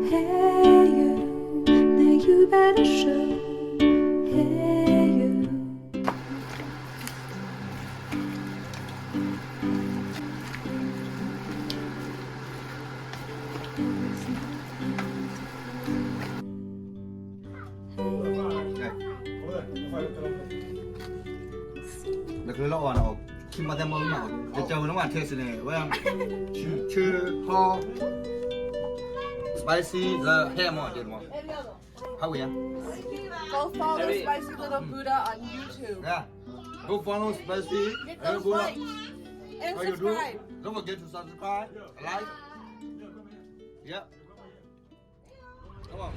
Hey you, now you better show. Hey you. Được rồi lo nào khi mà đem mông nào để chờ nó mà thế này với em chư ho spicy the hair more did one how we Go follow Spicy Little Buddha on YouTube. yeah go follow spicy Hit those likes and how you do subscribe. don't forget to subscribe like yeah come on